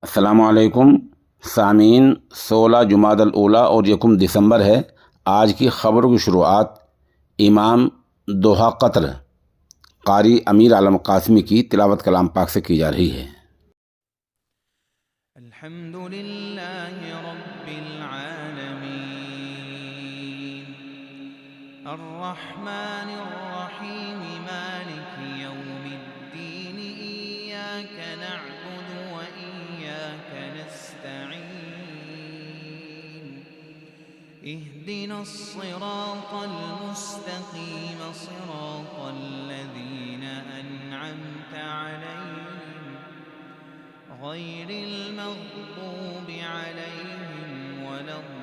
अस्सलामुअलैकुम सामीन। 16 जुमादल ऊला और 1 दिसंबर है। आज की ख़बरों की शुरुआत इमाम दोहा क़त्र कारी अमीर आलम कासमी की तिलावत कलाम पाक से की जा रही है। अल्हम्दुलिल्लाहि रब्बिल आलमीन अर्रहमानिर रहीम मालिकि यौमिद्दीन इय्याका नअबुदु व इय्याका नस्तईन इहदिनस सिरातल मुस्तक़ीम सिरातल लज़ीना अनअमता अलैहिम गैरिल मग़्दूबि अलैहिम वलद्दाल्लीन।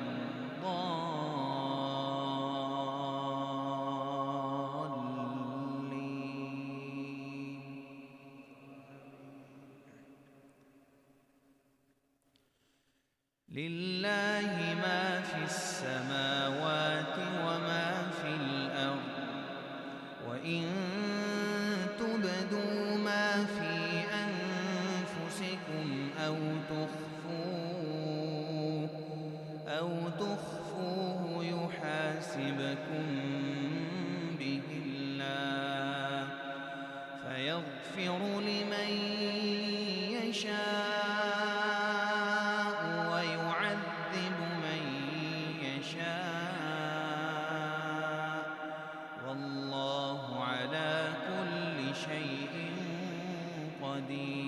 लिल्लाहि मा फिस समावाति व मा फिल अर्द व इन तुब्दू मा फी أنفسكم أو تخفوه يحاسبكم به الله فيغفر لمن يشاء ويعذب من يشاء والله على كل شيء قدير.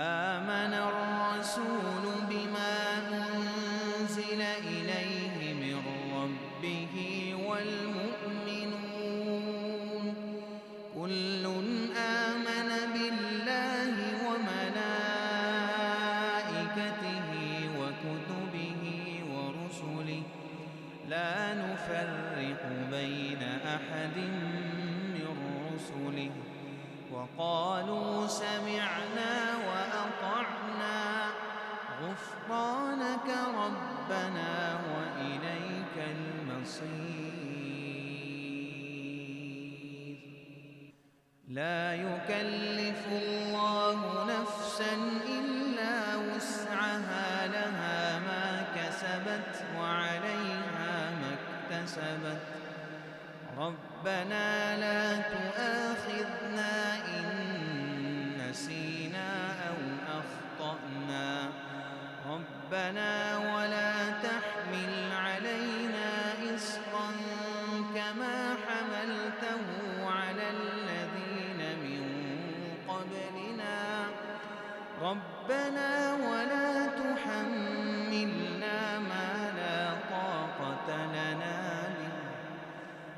آمن الرسول بما أنزل إليه من ربه والمؤمنون كل آمن بالله وملائكته وكتبه ورسله لا نفرق بين أحد من رسله وقالوا سمعنا وأطعنا غفرانك ربنا وإليك المصير. لا يكلف الله نفسا إلا وسعها لها ما كسبت وعليها ما اكتسبت ربنا لا تؤاخذنا إن نسينا أو أخطأنا ربنا ولا تحمل علينا إصرا كما حملته على الذين من قبلنا ربنا ولا تحملنا ما لا طاقة لنا به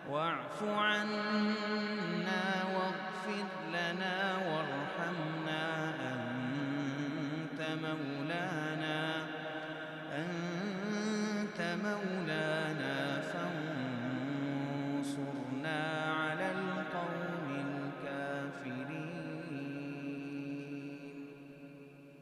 واعف عنا واغفر لنا وارحمنا أنت مولانا